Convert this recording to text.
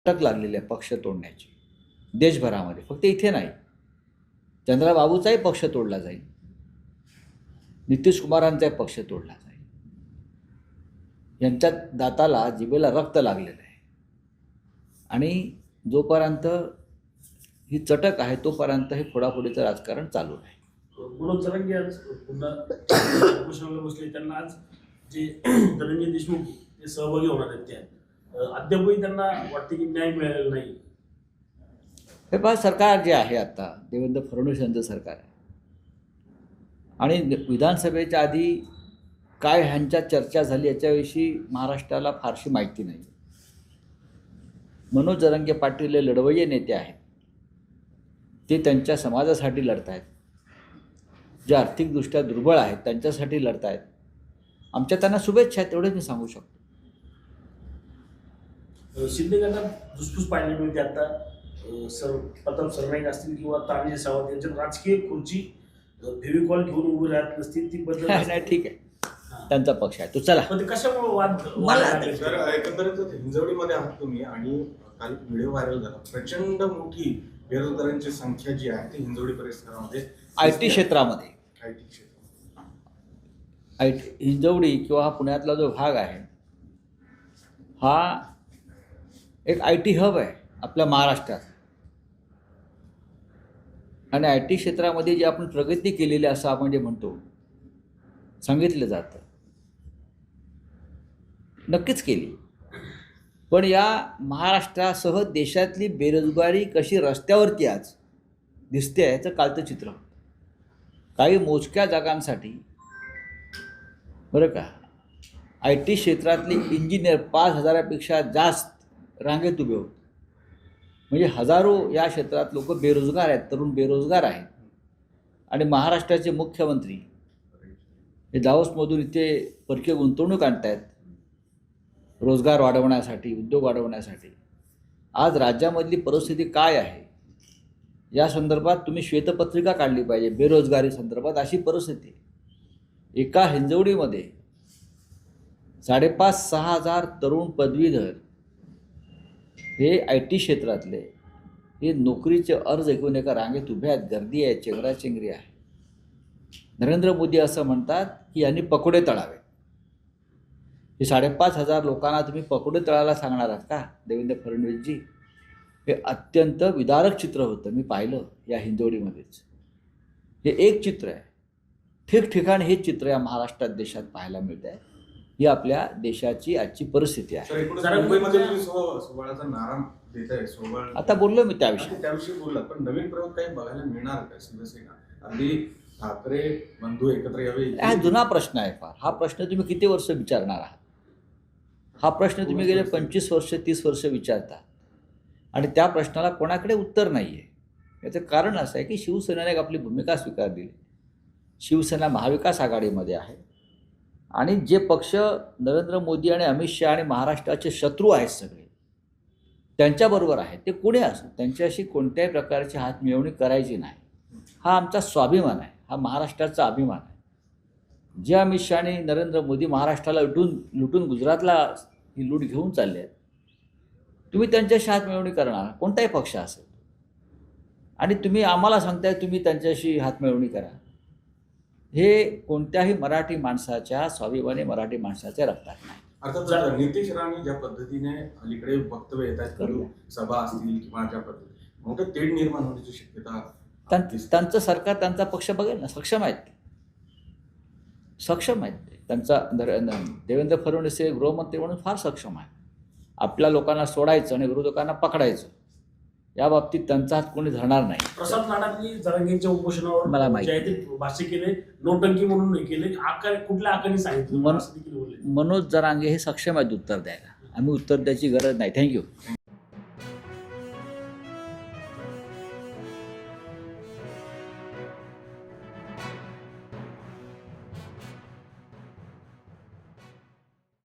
टक लागलेली आहे पक्ष तोडण्याची देशभरामध्ये. फक्त इथे नाही, चंद्राबाबूचाही पक्ष तोडला जाईल, नितीश कुमारांचाही पक्ष तोडला जाईल. यांच्या दाताला जिभेला रक्त लागलेलं आहे आणि जोपर्यंत ही चटक आहे तोपर्यंत हे फोडाफोडीचं राजकारण चालू आहे. मनोज जरांगे आज पुन्हा उपोषणाला बसले. त्यांना आज जे धनंजय देशमुख ते सहभागी होणार आहेत त्यात अद्यापही त्यांना वाटते की न्याय मिळालेला नाही. हे पहा, सरकार जे आहे आता देवेंद्र फडणवीस यांचं सरकार आहे आणि विधानसभेच्या आधी काय ह्यांच्या चर्चा झाली याच्याविषयी महाराष्ट्राला फारशी माहिती नाही. मनोज जरांगे पाटील हे लढवय्ये नेते आहेत, ते त्यांच्या समाजासाठी लढत आहेत, जे आर्थिकदृष्ट्या दुर्बळ आहेत त्यांच्यासाठी लढत आहेत. आमच्या त्यांना शुभेच्छा आहेत, तेवढेच मी सांगू शकतो. शिंदे गटात धुसफूस पाहायला मिळते आता. प्रताप सरनाईक असतील किंवा तानाजी सावंत यांच्यात राजकीय खुर्ची फेविकॉल घेऊन उभी राहत नसतील ती बद्दल नाही, ठीक आहे, त्यांचा पक्ष आहे तो. चला, पण ते कशामुळे वाद एकंदरीत हिंजवडीमध्ये आहात तुम्ही आणि काल व्हिडिओ व्हायरल झाला. प्रचंड मोठी बेरोजगारांची संख्या जी आहे ती हिंजवडी परिसरामध्ये IT क्षेत्रामध्ये, हिंजवडी किंवा हा पुण्यातला जो भाग आहे हा एक IT हब आहे आपल्या महाराष्ट्रात. आणि IT क्षेत्रामध्ये जी आपण प्रगती केलेली असं आपण जे म्हणतो, सांगितलं जातं, नक्कीच केली. पण या महाराष्ट्रासह देशातली बेरोजगारी कशी रस्त्यावरती आज दिसते आहे याचं कालचं चित्र. काही मोजक्या जागांसाठी बरं का IT क्षेत्रातली इंजिनियर 5,000पेक्षा जास्त रांगेत उभे होते. म्हणजे हजारो या क्षेत्रात लोक बेरोजगार आहेत, तरुण बेरोजगार आहेत. आणि महाराष्ट्राचे मुख्यमंत्री हे दावोसमधून इथे परकीय गुंतवणूक आणत आहेत रोजगार वाढवण्यासाठी, उद्योग वाढवण्यासाठी. आज राज्यामधली परिस्थिती काय आहे या संदर्भात तुम्ही श्वेतपत्रिका काढली पाहिजे. बेरोजगारी संदर्भात अशी परिस्थिती, एका हिंजवडीमध्ये 5,500-6 हजार तरुण पदवीधर हे IT क्षेत्रातले हे नोकरीचे अर्ज घेऊन एका रांगेत उभे आहेत. गर्दी आहे, चेंगराचेंगरी आहे. नरेंद्र मोदी असं म्हणतात की यांनी पकोडे तळावे. हे 5,500 लोकांना तुम्ही पकोडे तळायला सांगणार आहात का देवेंद्र फडणवीसजी? हे अत्यंत विदारक चित्र होतं. मी पाहिलं या हिंजवडीमध्येच. हे एक चित्र आहे. ठिकठिकाणी हे चित्र या महाराष्ट्रात देशात पाहायला मिळत आहे. ही आपल्या देशाची आजची परिस्थिती आहे. आता बोललो मी त्याविषयी बोलला, पण नवीन प्रयोग काही बघायला मिळणार का? शिवसेना अगदी ठाकरे बंधू एकत्र यावे हा जुना प्रश्न आहे फार. हा प्रश्न तुम्ही किती वर्ष विचारणार आहात? हा प्रश्न तुम्ही गेले 25 वर्ष 30 वर्ष विचारता आणि त्या प्रश्नाला कोणाकडे उत्तर नाही आहे. याचं कारण असं आहे की शिवसेनेने आपली भूमिका स्वीकारली. शिवसेना महाविकास आघाडीमध्ये आहे आणि जे पक्ष नरेंद्र मोदी आणि अमित शहा आणि महाराष्ट्राचे शत्रू आहेत सगळे त्यांच्याबरोबर आहेत, ते कोणी असो, त्यांच्याशी कोणत्याही प्रकारची हातमिळवणी करायची नाही. हा आमचा स्वाभिमान आहे, हा महाराष्ट्राचा अभिमान आहे. जे अमित शहा आणि नरेंद्र मोदी महाराष्ट्राला लुटून गुजरातला ही लूट घेऊन चालले आहेत, तुम्ही त्यांच्याशी हातमिळवणी करणार कोणताही पक्ष असेल आणि तुम्ही आम्हाला सांगताय तुम्ही त्यांच्याशी हातमिळवणी करा. हे कोणत्याही मराठी माणसाच्या स्वाभिमानी मराठी माणसाच्या रक्तात नाही. अर्थात नितेश राणे ज्या पद्धतीने अलीकडे वक्तव्य येत आहेत, सभा असतील किंवा ज्या पद्धतीने मोठं तेढ निर्माण होण्याची शक्यता, त्यांचं सरकार त्यांचा पक्ष बघेल ना. सक्षम आहेत ते, सक्षम आहेत ते. त्यांचा देवेंद्र फडणवीस हे गृहमंत्री म्हणून फार सक्षम आहे. आपल्या लोकांना सोडायचं आणि विरोधकांना पकडायचं या बाबतीत त्यांचा हात कोणी धरणार नाही. प्रसाद लाडांनी जरांगेंच्या उपोषणावर मला माहिती भाष्य केले, नोटंकी म्हणून नाही केले. कुठल्या आकाराने सांगितलं? मनोज जरांगे हे सक्षम आहेत उत्तर द्यायला. आम्ही उत्तर द्यायची गरज नाही. थँक्यू.